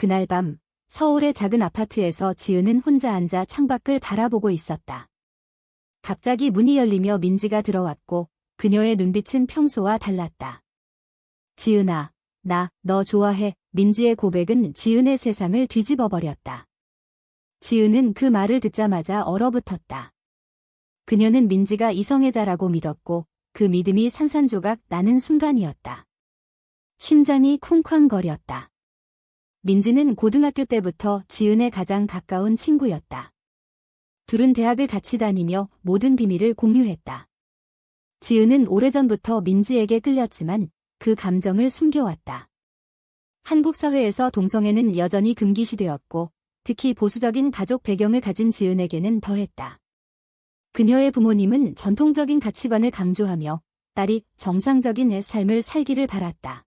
그날 밤 서울의 작은 아파트에서 지은은 혼자 앉아 창밖을 바라보고 있었다. 갑자기 문이 열리며 민지가 들어왔고 그녀의 눈빛은 평소와 달랐다. 지은아, 나 너 좋아해. 민지의 고백은 지은의 세상을 뒤집어버렸다. 지은은 그 말을 듣자마자 얼어붙었다. 그녀는 민지가 이성애자라고 믿었고 그 믿음이 산산조각 나는 순간이었다. 심장이 쿵쾅거렸다. 민지는 고등학교 때부터 지은의 가장 가까운 친구였다. 둘은 대학을 같이 다니며 모든 비밀을 공유했다. 지은은 오래전부터 민지에게 끌렸지만 그 감정을 숨겨왔다. 한국 사회에서 동성애는 여전히 금기시되었고 특히 보수적인 가족 배경을 가진 지은에게는 더했다. 그녀의 부모님은 전통적인 가치관을 강조하며 딸이 정상적인 삶을 살기를 바랐다.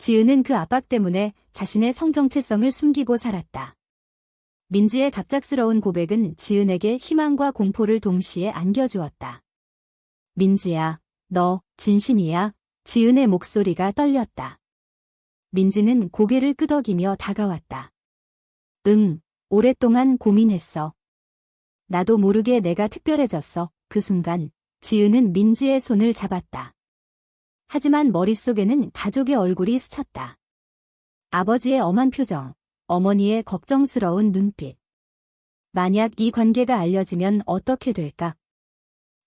지은은 그 압박 때문에 자신의 성정체성을 숨기고 살았다. 민지의 갑작스러운 고백은 지은에게 희망과 공포를 동시에 안겨주었다. 민지야, 너 진심이야? 지은의 목소리가 떨렸다. 민지는 고개를 끄덕이며 다가왔다. 응, 오랫동안 고민했어. 나도 모르게 내가 특별해졌어. 그 순간 지은은 민지의 손을 잡았다. 하지만 머릿속에는 가족의 얼굴이 스쳤다. 아버지의 엄한 표정, 어머니의 걱정스러운 눈빛. 만약 이 관계가 알려지면 어떻게 될까?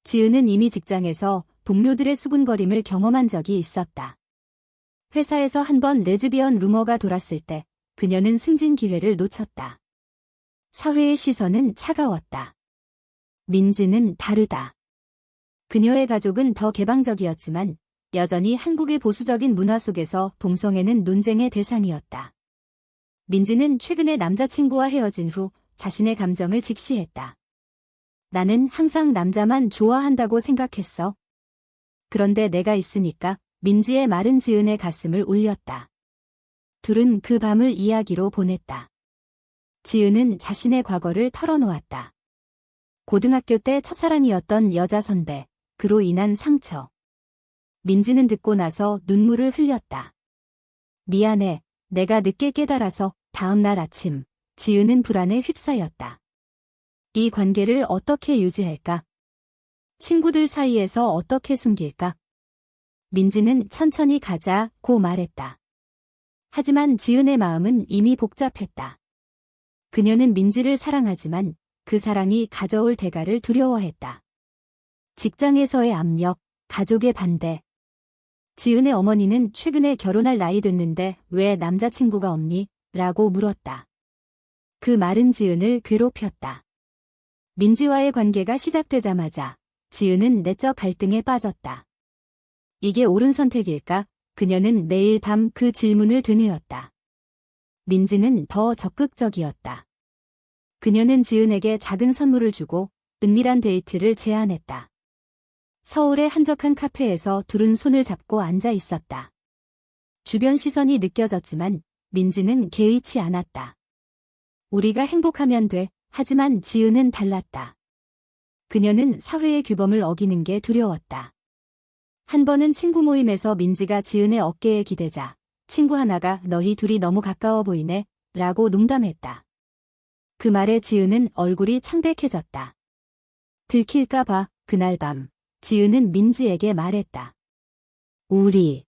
지은은 이미 직장에서 동료들의 수군거림을 경험한 적이 있었다. 회사에서 한 번 레즈비언 루머가 돌았을 때 그녀는 승진 기회를 놓쳤다. 사회의 시선은 차가웠다. 민지는 다르다. 그녀의 가족은 더 개방적이었지만 여전히 한국의 보수적인 문화 속에서 동성애는 논쟁의 대상이었다. 민지는 최근에 남자친구와 헤어진 후 자신의 감정을 직시했다. 나는 항상 남자만 좋아한다고 생각했어. 그런데 내가 있으니까. 민지의 말은 지은의 가슴을 울렸다. 둘은 그 밤을 이야기로 보냈다. 지은은 자신의 과거를 털어놓았다. 고등학교 때 첫사랑이었던 여자 선배, 그로 인한 상처. 민지는 듣고 나서 눈물을 흘렸다. 미안해, 내가 늦게 깨달아서. 다음 날 아침, 지은은 불안에 휩싸였다. 이 관계를 어떻게 유지할까? 친구들 사이에서 어떻게 숨길까? 민지는 천천히 가자고 말했다. 하지만 지은의 마음은 이미 복잡했다. 그녀는 민지를 사랑하지만 그 사랑이 가져올 대가를 두려워했다. 직장에서의 압력, 가족의 반대. 지은의 어머니는 최근에 결혼할 나이 됐는데 왜 남자친구가 없니? 라고 물었다. 그 말은 지은을 괴롭혔다. 민지와의 관계가 시작되자마자 지은은 내적 갈등에 빠졌다. 이게 옳은 선택일까? 그녀는 매일 밤 그 질문을 되뇌었다. 민지는 더 적극적이었다. 그녀는 지은에게 작은 선물을 주고 은밀한 데이트를 제안했다. 서울의 한적한 카페에서 둘은 손을 잡고 앉아 있었다. 주변 시선이 느껴졌지만 민지는 개의치 않았다. 우리가 행복하면 돼. 하지만 지은은 달랐다. 그녀는 사회의 규범을 어기는 게 두려웠다. 한 번은 친구 모임에서 민지가 지은의 어깨에 기대자 친구 하나가 너희 둘이 너무 가까워 보이네 라고 농담했다. 그 말에 지은은 얼굴이 창백해졌다. 들킬까 봐. 그날 밤 지은은 민지에게 말했다. 우리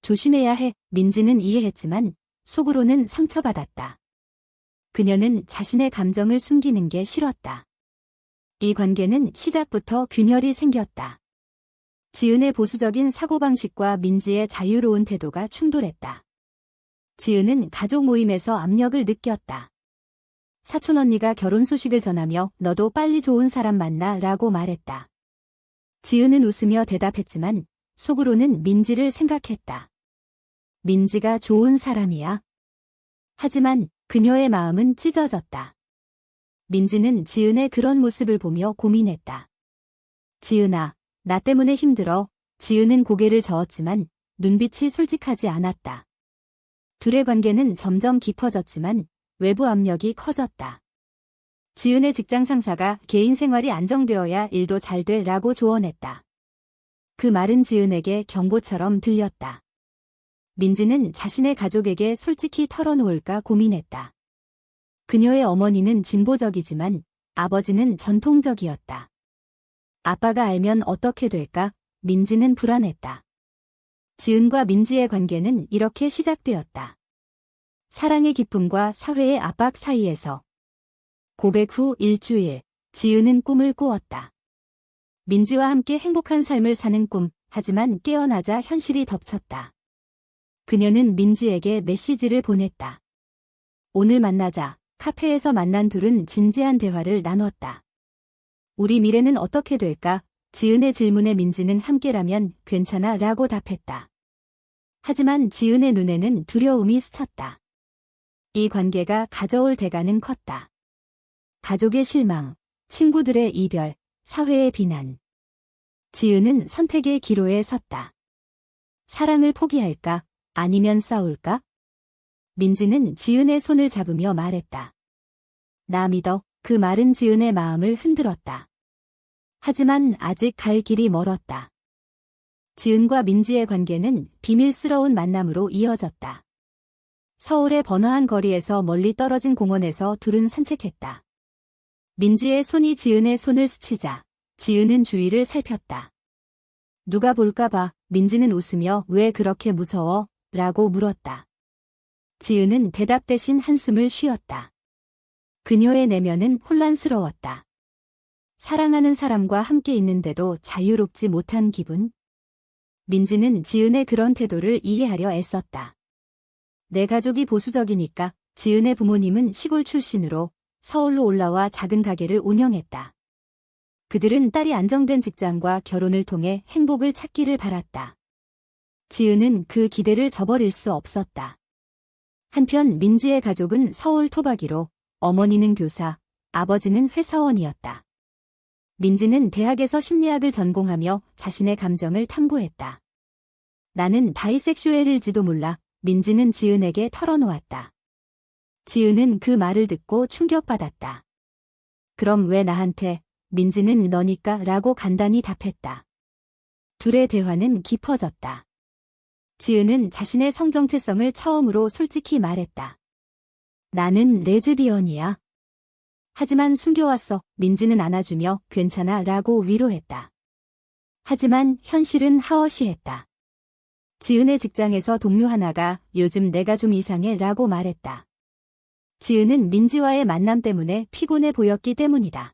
조심해야 해. 민지는 이해했지만 속으로는 상처받았다. 그녀는 자신의 감정을 숨기는 게 싫었다. 이 관계는 시작부터 균열이 생겼다. 지은의 보수적인 사고방식과 민지의 자유로운 태도가 충돌했다. 지은은 가족 모임에서 압력을 느꼈다. 사촌 언니가 결혼 소식을 전하며 너도 빨리 좋은 사람 만나 라고 말했다. 지은은 웃으며 대답했지만 속으로는 민지를 생각했다. 민지가 좋은 사람이야. 하지만 그녀의 마음은 찢어졌다. 민지는 지은의 그런 모습을 보며 고민했다. 지은아, 나 때문에 힘들어. 지은은 고개를 저었지만 눈빛이 솔직하지 않았다. 둘의 관계는 점점 깊어졌지만 외부 압력이 커졌다. 지은의 직장 상사가 개인 생활이 안정되어야 일도 잘 돼라고 조언했다. 그 말은 지은에게 경고처럼 들렸다. 민지는 자신의 가족에게 솔직히 털어놓을까 고민했다. 그녀의 어머니는 진보적이지만 아버지는 전통적이었다. 아빠가 알면 어떻게 될까? 민지는 불안했다. 지은과 민지의 관계는 이렇게 시작되었다. 사랑의 기쁨과 사회의 압박 사이에서. 고백 후 일주일, 지은은 꿈을 꾸었다. 민지와 함께 행복한 삶을 사는 꿈, 하지만 깨어나자 현실이 덮쳤다. 그녀는 민지에게 메시지를 보냈다. 오늘 만나자. 카페에서 만난 둘은 진지한 대화를 나눴다. 우리 미래는 어떻게 될까? 지은의 질문에 민지는 함께라면 괜찮아 라고 답했다. 하지만 지은의 눈에는 두려움이 스쳤다. 이 관계가 가져올 대가는 컸다. 가족의 실망, 친구들의 이별, 사회의 비난. 지은은 선택의 기로에 섰다. 사랑을 포기할까? 아니면 싸울까? 민지는 지은의 손을 잡으며 말했다. 나 믿어. 그 말은 지은의 마음을 흔들었다. 하지만 아직 갈 길이 멀었다. 지은과 민지의 관계는 비밀스러운 만남으로 이어졌다. 서울의 번화한 거리에서 멀리 떨어진 공원에서 둘은 산책했다. 민지의 손이 지은의 손을 스치자 지은은 주위를 살폈다. 누가 볼까봐. 민지는 웃으며 왜 그렇게 무서워? 라고 물었다. 지은은 대답 대신 한숨을 쉬었다. 그녀의 내면은 혼란스러웠다. 사랑하는 사람과 함께 있는데도 자유롭지 못한 기분? 민지는 지은의 그런 태도를 이해하려 애썼다. 내 가족이 보수적이니까. 지은의 부모님은 시골 출신으로 서울로 올라와 작은 가게를 운영했다. 그들은 딸이 안정된 직장과 결혼을 통해 행복을 찾기를 바랐다. 지은은 그 기대를 저버릴 수 없었다. 한편 민지의 가족은 서울 토박이로 어머니는 교사, 아버지는 회사원이었다. 민지는 대학에서 심리학을 전공하며 자신의 감정을 탐구했다. 나는 바이섹슈얼일지도 몰라. 민지는 지은에게 털어놓았다. 지은은 그 말을 듣고 충격받았다. 그럼 왜 나한테? 민지는 너니까 라고 간단히 답했다. 둘의 대화는 깊어졌다. 지은은 자신의 성정체성을 처음으로 솔직히 말했다. 나는 레즈비언이야. 하지만 숨겨왔어. 민지는 안아주며 괜찮아 라고 위로했다. 하지만 현실은 하어시했다. 지은의 직장에서 동료 하나가 요즘 내가 좀 이상해 라고 말했다. 지은은 민지와의 만남 때문에 피곤해 보였기 때문이다.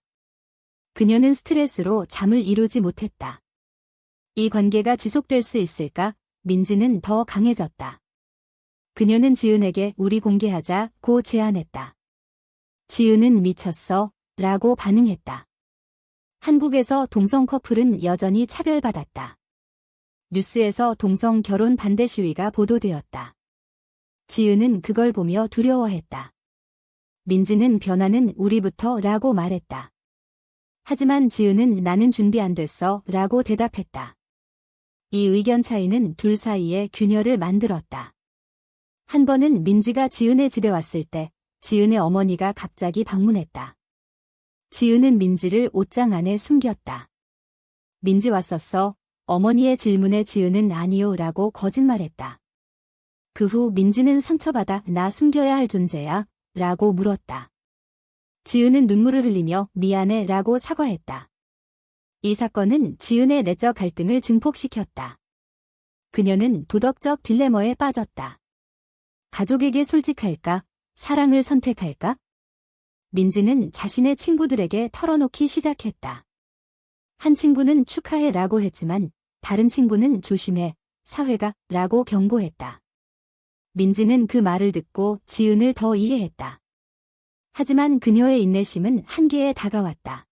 그녀는 스트레스로 잠을 이루지 못했다. 이 관계가 지속될 수 있을까? 민지는 더 강해졌다. 그녀는 지은에게 우리 공개하자고 제안했다. 지은은 미쳤어 라고 반응했다. 한국에서 동성 커플은 여전히 차별받았다. 뉴스에서 동성 결혼 반대 시위가 보도되었다. 지은은 그걸 보며 두려워했다. 민지는 변화는 우리부터 라고 말했다. 하지만 지은은 나는 준비 안 됐어 라고 대답했다. 이 의견 차이는 둘 사이에 균열을 만들었다. 한 번은 민지가 지은의 집에 왔을 때 지은의 어머니가 갑자기 방문했다. 지은은 민지를 옷장 안에 숨겼다. 민지 왔었어. 어머니의 질문에 지은은 아니요 라고 거짓말했다. 그 후 민지는 상처받아 나 숨겨야 할 존재야 라고 물었다. 지은은 눈물을 흘리며 미안해 라고 사과했다. 이 사건은 지은의 내적 갈등을 증폭시켰다. 그녀는 도덕적 딜레마에 빠졌다. 가족에게 솔직할까? 사랑을 선택할까? 민지는 자신의 친구들에게 털어놓기 시작했다. 한 친구는 축하해 라고 했지만 다른 친구는 조심해, 사회가 라고 경고했다. 민지는 그 말을 듣고 지은을 더 이해했다. 하지만 그녀의 인내심은 한계에 다가왔다.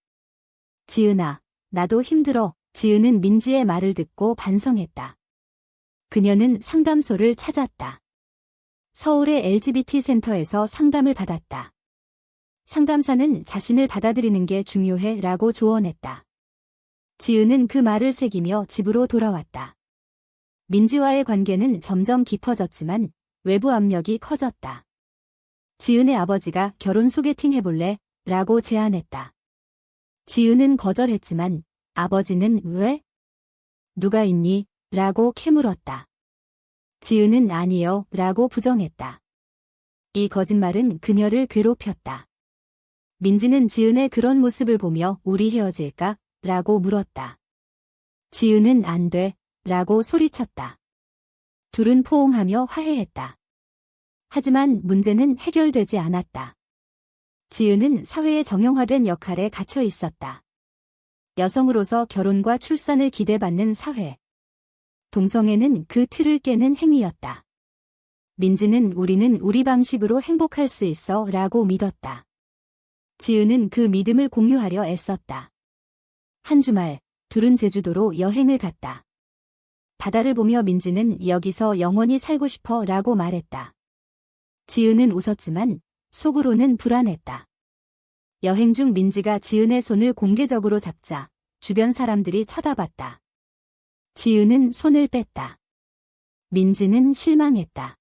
지은아, 나도 힘들어. 지은은 민지의 말을 듣고 반성했다. 그녀는 상담소를 찾았다. 서울의 LGBT 센터에서 상담을 받았다. 상담사는 자신을 받아들이는 게 중요해 라고 조언했다. 지은은 그 말을 새기며 집으로 돌아왔다. 민지와의 관계는 점점 깊어졌지만 외부 압력이 커졌다. 지은의 아버지가 결혼 소개팅 해볼래? 라고 제안했다. 지은은 거절했지만 아버지는 왜? 누가 있니? 라고 캐물었다. 지은은 아니요 라고 부정했다. 이 거짓말은 그녀를 괴롭혔다. 민지는 지은의 그런 모습을 보며 우리 헤어질까? 라고 물었다. 지은은 안 돼 라고 소리쳤다. 둘은 포옹하며 화해했다. 하지만 문제는 해결되지 않았다. 지은은 사회의 정형화된 역할에 갇혀 있었다. 여성으로서 결혼과 출산을 기대받는 사회. 동성애는 그 틀을 깨는 행위였다. 민지는 우리는 우리 방식으로 행복할 수 있어 라고 믿었다. 지은은 그 믿음을 공유하려 애썼다. 한 주말, 둘은 제주도로 여행을 갔다. 바다를 보며 민지는 여기서 영원히 살고 싶어 라고 말했다. 지은은 웃었지만 속으로는 불안했다. 여행 중 민지가 지은의 손을 공개적으로 잡자 주변 사람들이 쳐다봤다. 지은은 손을 뺐다. 민지는 실망했다.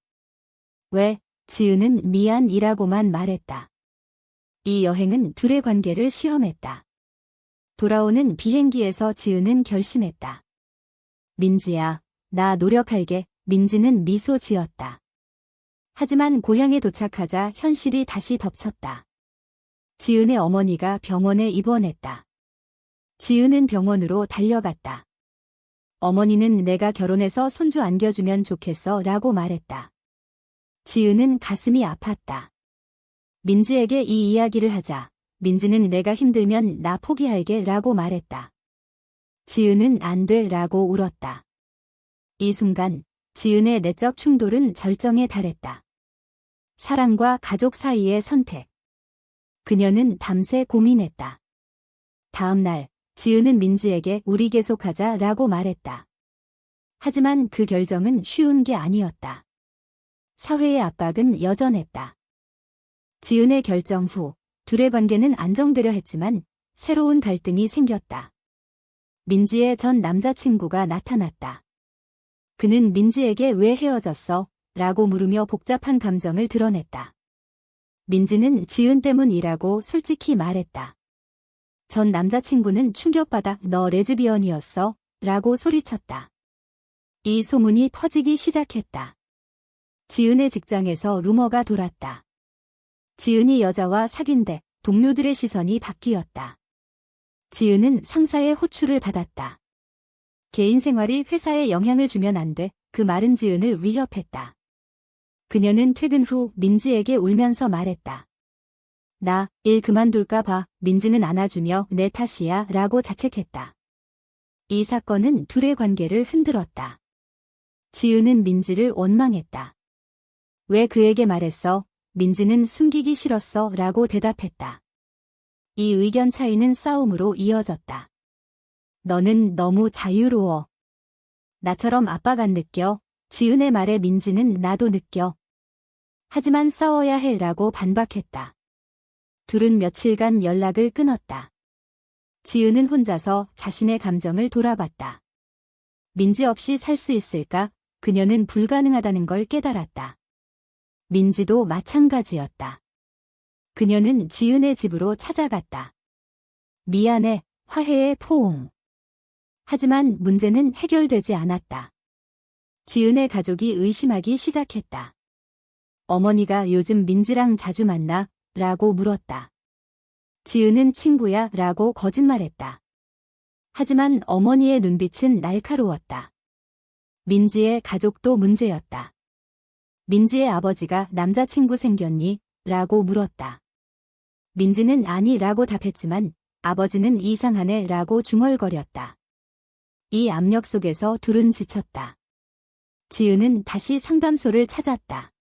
왜? 지은은 미안이라고만 말했다. 이 여행은 둘의 관계를 시험했다. 돌아오는 비행기에서 지은은 결심했다. 민지야, 나 노력할게. 민지는 미소 지었다. 하지만 고향에 도착하자 현실이 다시 덮쳤다. 지은의 어머니가 병원에 입원했다. 지은은 병원으로 달려갔다. 어머니는 내가 결혼해서 손주 안겨주면 좋겠어 라고 말했다. 지은은 가슴이 아팠다. 민지에게 이 이야기를 하자 민지는 내가 힘들면 나 포기할게 라고 말했다. 지은은 안 돼 라고 울었다. 이 순간 지은의 내적 충돌은 절정에 달했다. 사랑과 가족 사이의 선택. 그녀는 밤새 고민했다. 다음 날 지은은 민지에게 우리 계속하자 라고 말했다. 하지만 그 결정은 쉬운 게 아니었다. 사회의 압박은 여전했다. 지은의 결정 후 둘의 관계는 안정되려 했지만 새로운 갈등이 생겼다. 민지의 전 남자친구가 나타났다. 그는 민지에게 왜 헤어졌어? 라고 물으며 복잡한 감정을 드러냈다. 민지는 지은 때문이라고 솔직히 말했다. 전 남자친구는 충격받아 너 레즈비언이었어? 라고 소리쳤다. 이 소문이 퍼지기 시작했다. 지은의 직장에서 루머가 돌았다. 지은이 여자와 사귄대 동료들의 시선이 바뀌었다. 지은은 상사의 호출을 받았다. 개인 생활이 회사에 영향을 주면 안 돼. 그 말은 지은을 위협했다. 그녀는 퇴근 후 민지에게 울면서 말했다. 나 일 그만둘까 봐. 민지는 안아주며 내 탓이야 라고 자책했다. 이 사건은 둘의 관계를 흔들었다. 지은은 민지를 원망했다. 왜 그에게 말했어? 민지는 숨기기 싫었어 라고 대답했다. 이 의견 차이는 싸움으로 이어졌다. 너는 너무 자유로워. 나처럼 압박 안 느껴? 지은의 말에 민지는 나도 느껴. 하지만 싸워야 해 라고 반박했다. 둘은 며칠간 연락을 끊었다. 지은은 혼자서 자신의 감정을 돌아봤다. 민지 없이 살 수 있을까? 그녀는 불가능하다는 걸 깨달았다. 민지도 마찬가지였다. 그녀는 지은의 집으로 찾아갔다. 미안해, 화해의 포옹. 하지만 문제는 해결되지 않았다. 지은의 가족이 의심하기 시작했다. 어머니가 요즘 민지랑 자주 만나? 라고 물었다. 지은은 친구야 라고 거짓말했다. 하지만 어머니의 눈빛은 날카로웠다. 민지의 가족도 문제였다. 민지의 아버지가 남자친구 생겼니? 라고 물었다. 민지는 아니 라고 답했지만 아버지는 이상하네 라고 중얼거렸다. 이 압력 속에서 둘은 지쳤다. 지은은 다시 상담소를 찾았다.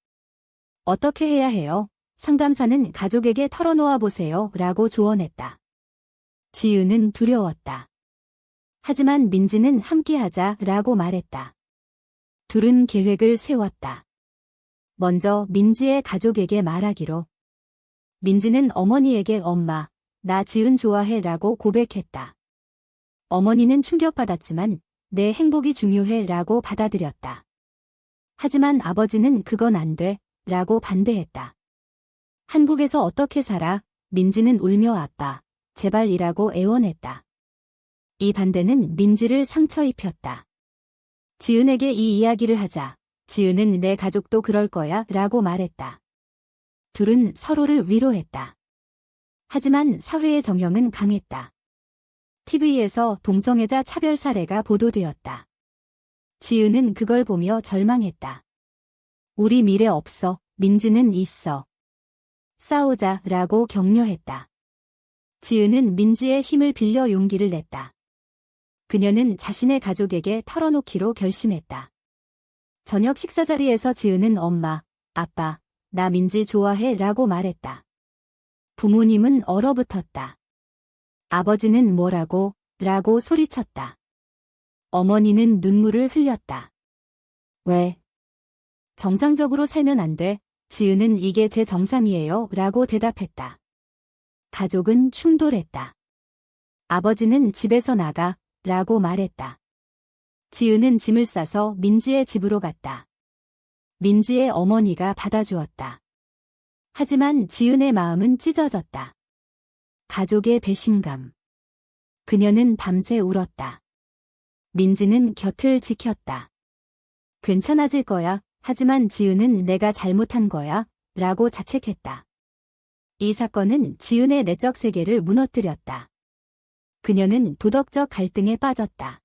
어떻게 해야 해요? 상담사는 가족에게 털어놓아 보세요 라고 조언했다. 지은은 두려웠다. 하지만 민지는 함께하자 라고 말했다. 둘은 계획을 세웠다. 먼저 민지의 가족에게 말하기로. 민지는 어머니에게 엄마, 나 지은 좋아해 라고 고백했다. 어머니는 충격받았지만 내 행복이 중요해 라고 받아들였다. 하지만 아버지는 그건 안 돼 라고 반대했다. 한국에서 어떻게 살아? 민지는 울며 아빠, 제발 이라고 애원했다. 이 반대는 민지를 상처 입혔다. 지은에게 이 이야기를 하자 지은은 내 가족도 그럴 거야 라고 말했다. 둘은 서로를 위로했다. 하지만 사회의 정형은 강했다. TV에서 동성애자 차별 사례가 보도되었다. 지은은 그걸 보며 절망했다. 우리 미래 없어, 민지는 있어. 싸우자 라고 격려했다. 지은은 민지의 힘을 빌려 용기를 냈다. 그녀는 자신의 가족에게 털어놓기로 결심했다. 저녁 식사 자리에서 지은은 엄마, 아빠, 나 민지 좋아해 라고 말했다. 부모님은 얼어붙었다. 아버지는 뭐라고? 라고 소리쳤다. 어머니는 눈물을 흘렸다. 왜? 정상적으로 살면 안 돼. 지은은 이게 제 정상이에요 라고 대답했다. 가족은 충돌했다. 아버지는 집에서 나가 라고 말했다. 지은은 짐을 싸서 민지의 집으로 갔다. 민지의 어머니가 받아주었다. 하지만 지은의 마음은 찢어졌다. 가족의 배신감. 그녀는 밤새 울었다. 민지는 곁을 지켰다. 괜찮아질 거야. 하지만 지은은 내가 잘못한 거야. 라고 자책했다. 이 사건은 지은의 내적 세계를 무너뜨렸다. 그녀는 도덕적 갈등에 빠졌다.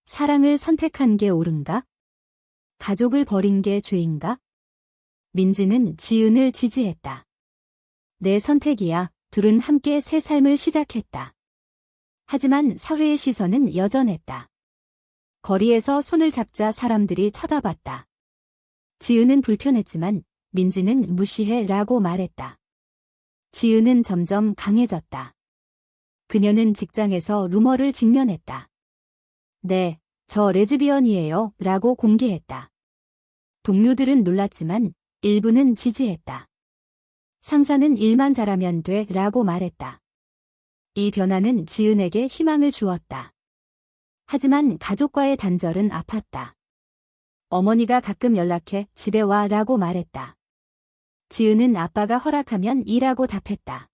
사랑을 선택한 게 옳은가? 가족을 버린 게 죄인가? 민지는 지은을 지지했다. 내 선택이야. 둘은 함께 새 삶을 시작했다. 하지만 사회의 시선은 여전했다. 거리에서 손을 잡자 사람들이 쳐다봤다. 지은은 불편했지만 민지는 무시해 라고 말했다. 지은은 점점 강해졌다. 그녀는 직장에서 루머를 직면했다. 네, 저 레즈비언이에요 라고 공개했다. 동료들은 놀랐지만 일부는 지지했다. 상사는 일만 잘하면 돼 라고 말했다. 이 변화는 지은에게 희망을 주었다. 하지만 가족과의 단절은 아팠다. 어머니가 가끔 연락해 집에 와 라고 말했다. 지은은 아빠가 허락하면 일하고 답했다.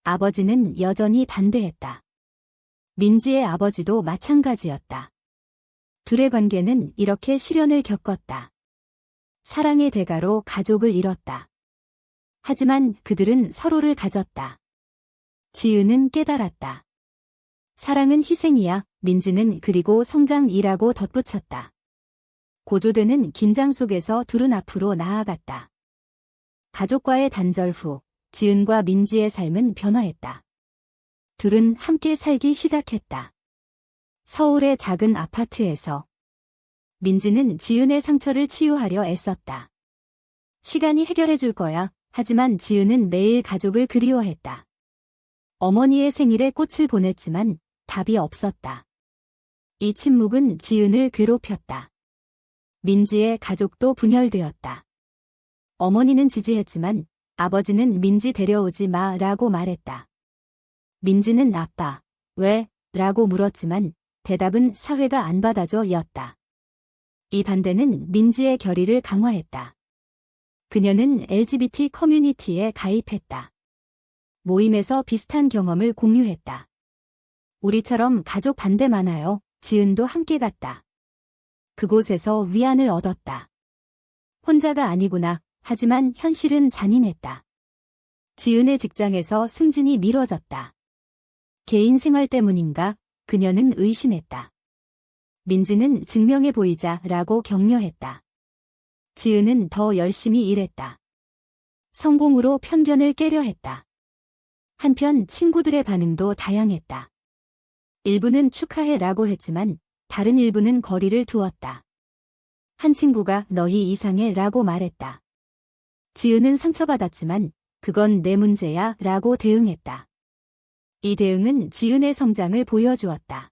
아버지는 여전히 반대했다. 민지의 아버지도 마찬가지였다. 둘의 관계는 이렇게 시련을 겪었다. 사랑의 대가로 가족을 잃었다. 하지만 그들은 서로를 가졌다. 지은은 깨달았다. 사랑은 희생이야. 민지는 그리고 성장이라고 덧붙였다. 고조되는 긴장 속에서 둘은 앞으로 나아갔다. 가족과의 단절 후 지은과 민지의 삶은 변화했다. 둘은 함께 살기 시작했다. 서울의 작은 아파트에서 민지는 지은의 상처를 치유하려 애썼다. 시간이 해결해 줄 거야. 하지만 지은은 매일 가족을 그리워했다. 어머니의 생일에 꽃을 보냈지만 답이 없었다. 이 침묵은 지은을 괴롭혔다. 민지의 가족도 분열되었다. 어머니는 지지했지만 아버지는 민지 데려오지 마 라고 말했다. 민지는 아빠, 왜? 라고 물었지만 대답은 사회가 안 받아줘 였다. 이 반대는 민지의 결의를 강화했다. 그녀는 LGBT 커뮤니티에 가입했다. 모임에서 비슷한 경험을 공유했다. 우리처럼 가족 반대 많아요. 지은도 함께 갔다. 그곳에서 위안을 얻었다. 혼자가 아니구나. 하지만 현실은 잔인했다. 지은의 직장에서 승진이 미뤄졌다. 개인 생활 때문인가? 그녀는 의심했다. 민지는 증명해 보이자 라고 격려했다. 지은은 더 열심히 일했다. 성공으로 편견을 깨려 했다. 한편 친구들의 반응도 다양했다. 일부는 축하해 라고 했지만 다른 일부는 거리를 두었다. 한 친구가 너희 이상해 라고 말했다. 지은은 상처받았지만 그건 내 문제야 라고 대응했다. 이 대응은 지은의 성장을 보여주었다.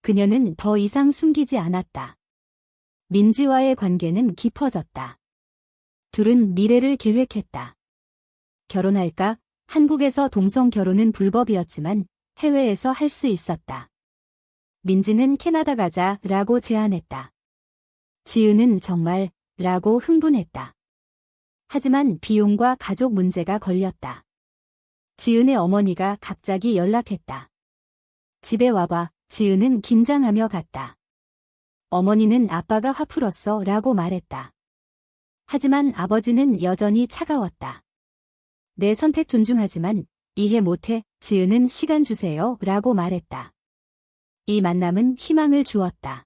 그녀는 더 이상 숨기지 않았다. 민지와의 관계는 깊어졌다. 둘은 미래를 계획했다. 결혼할까? 한국에서 동성 결혼은 불법이었지만 해외에서 할 수 있었다. 민지는 캐나다 가자 라고 제안했다. 지은은 정말 라고 흥분했다. 하지만 비용과 가족 문제가 걸렸다. 지은의 어머니가 갑자기 연락했다. 집에 와봐. 지은은 긴장하며 갔다. 어머니는 아빠가 화풀었어 라고 말했다. 하지만 아버지는 여전히 차가웠다. 내 선택 존중하지만 이해 못해, 지은은 시간 주세요 라고 말했다. 이 만남은 희망을 주었다.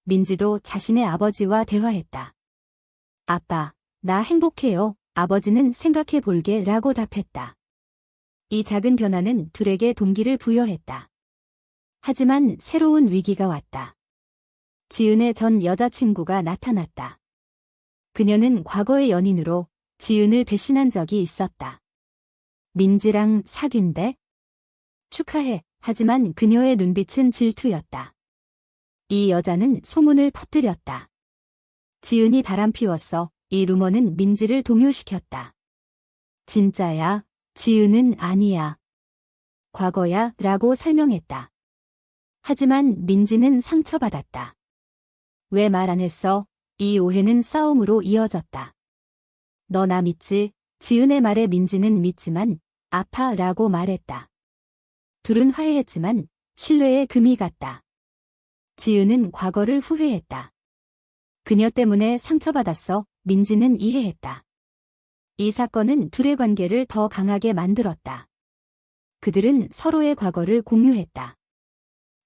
민지도 자신의 아버지와 대화했다. 아빠, 나 행복해요. 아버지는 생각해 볼게 라고 답했다. 이 작은 변화는 둘에게 동기를 부여했다. 하지만 새로운 위기가 왔다. 지은의 전 여자친구가 나타났다. 그녀는 과거의 연인으로 지은을 배신한 적이 있었다. 민지랑 사귄대? 축하해. 하지만 그녀의 눈빛은 질투였다. 이 여자는 소문을 퍼뜨렸다. 지은이 바람 피웠어. 이 루머는 민지를 동요시켰다. 진짜야? 지은은 아니야. 과거야 라고 설명했다. 하지만 민지는 상처받았다. 왜 말 안 했어? 이 오해는 싸움으로 이어졌다. 너 나 믿지? 지은의 말에 민지는 믿지만 아파 라고 말했다. 둘은 화해했지만 신뢰에 금이 갔다. 지은은 과거를 후회했다. 그녀 때문에 상처받았어. 민지는 이해했다. 이 사건은 둘의 관계를 더 강하게 만들었다. 그들은 서로의 과거를 공유했다.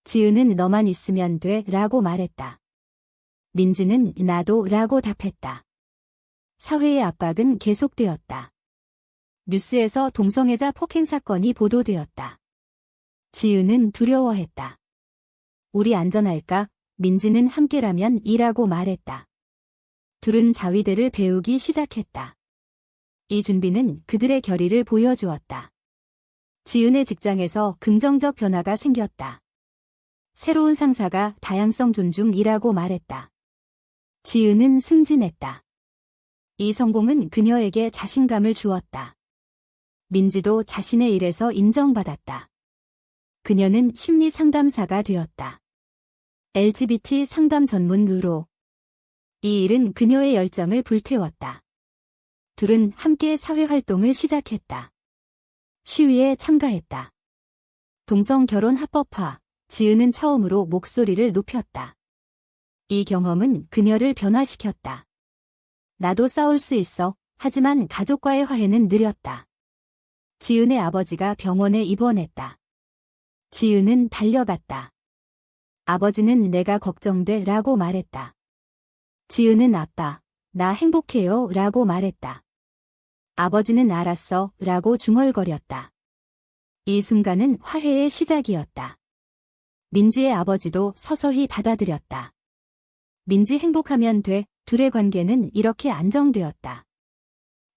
지은은 너만 있으면 돼 라고 말했다. 민지는 나도 라고 답했다. 사회의 압박은 계속되었다. 뉴스에서 동성애자 폭행 사건이 보도되었다. 지은은 두려워했다. 우리 안전할까? 민지는 함께라면 이라고 말했다. 둘은 자위대를 배우기 시작했다. 이 준비는 그들의 결의를 보여주었다. 지은의 직장에서 긍정적 변화가 생겼다. 새로운 상사가 다양성 존중이라고 말했다. 지은은 승진했다. 이 성공은 그녀에게 자신감을 주었다. 민지도 자신의 일에서 인정받았다. 그녀는 심리 상담사가 되었다. LGBT 상담 전문으로. 이 일은 그녀의 열정을 불태웠다. 둘은 함께 사회활동을 시작했다. 시위에 참가했다. 동성 결혼 합법화, 지은은 처음으로 목소리를 높였다. 이 경험은 그녀를 변화시켰다. 나도 싸울 수 있어. 하지만 가족과의 화해는 느렸다. 지은의 아버지가 병원에 입원했다. 지은은 달려갔다. 아버지는 내가 걱정돼 라고 말했다. 지은은 아빠, 나 행복해요 라고 말했다. 아버지는 알았어 라고 중얼거렸다. 이 순간은 화해의 시작이었다. 민지의 아버지도 서서히 받아들였다. 민지 행복하면 돼. 둘의 관계는 이렇게 안정되었다.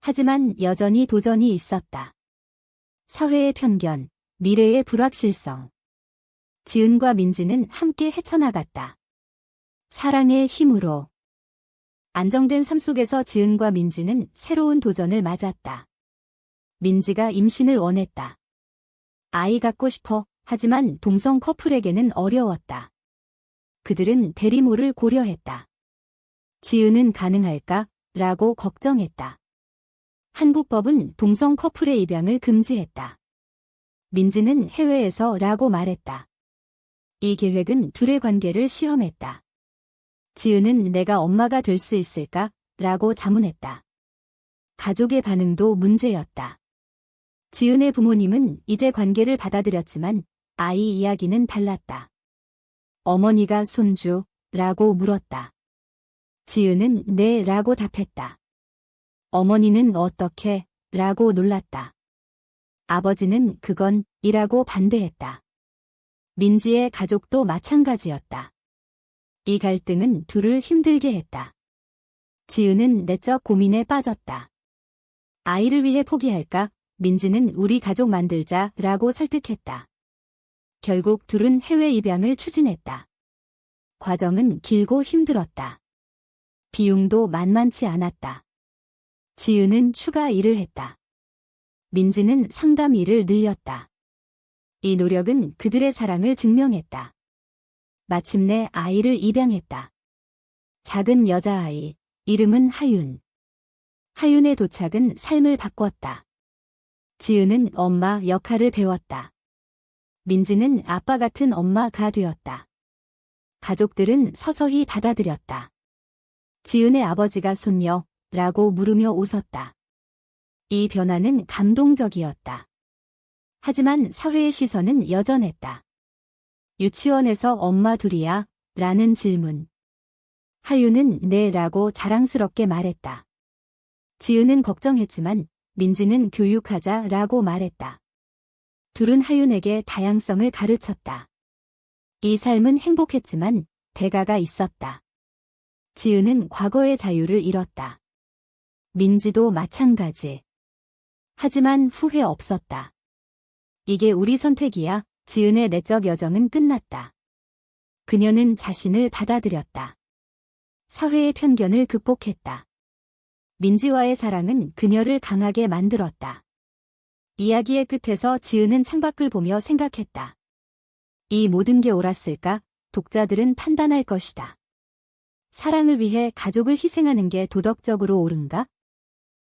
하지만 여전히 도전이 있었다. 사회의 편견, 미래의 불확실성. 지은과 민지는 함께 헤쳐나갔다. 사랑의 힘으로. 안정된 삶 속에서 지은과 민지는 새로운 도전을 맞았다. 민지가 임신을 원했다. 아이 갖고 싶어. 하지만 동성 커플에게는 어려웠다. 그들은 대리모를 고려했다. 지은은 가능할까? 라고 걱정했다. 한국법은 동성 커플의 입양을 금지했다. 민지는 해외에서 라고 말했다. 이 계획은 둘의 관계를 시험했다. 지은은 내가 엄마가 될 수 있을까? 라고 자문했다. 가족의 반응도 문제였다. 지은의 부모님은 이제 관계를 받아들였지만 아이 이야기는 달랐다. 어머니가 손주? 라고 물었다. 지은은 네 라고 답했다. 어머니는 어떻게? 라고 놀랐다. 아버지는 그건 이라고 반대했다. 민지의 가족도 마찬가지였다. 이 갈등은 둘을 힘들게 했다. 지은은 내적 고민에 빠졌다. 아이를 위해 포기할까? 민지는 우리 가족 만들자 라고 설득했다. 결국 둘은 해외 입양을 추진했다. 과정은 길고 힘들었다. 비용도 만만치 않았다. 지은은 추가 일을 했다. 민지는 상담 일을 늘렸다. 이 노력은 그들의 사랑을 증명했다. 마침내 아이를 입양했다. 작은 여자아이, 이름은 하윤. 하윤의 도착은 삶을 바꿨다. 지은은 엄마 역할을 배웠다. 민지는 아빠 같은 엄마가 되었다. 가족들은 서서히 받아들였다. 지은의 아버지가 손녀라고 물으며 웃었다. 이 변화는 감동적이었다. 하지만 사회의 시선은 여전했다. 유치원에서 엄마 둘이야? 라는 질문. 하유는 네 라고 자랑스럽게 말했다. 지은은 걱정했지만 민지는 교육하자 라고 말했다. 둘은 하윤에게 다양성을 가르쳤다. 이 삶은 행복했지만 대가가 있었다. 지은은 과거의 자유를 잃었다. 민지도 마찬가지. 하지만 후회 없었다. 이게 우리 선택이야. 지은의 내적 여정은 끝났다. 그녀는 자신을 받아들였다. 사회의 편견을 극복했다. 민지와의 사랑은 그녀를 강하게 만들었다. 이야기의 끝에서 지은은 창밖을 보며 생각했다. 이 모든 게 옳았을까? 독자들은 판단할 것이다. 사랑을 위해 가족을 희생하는 게 도덕적으로 옳은가?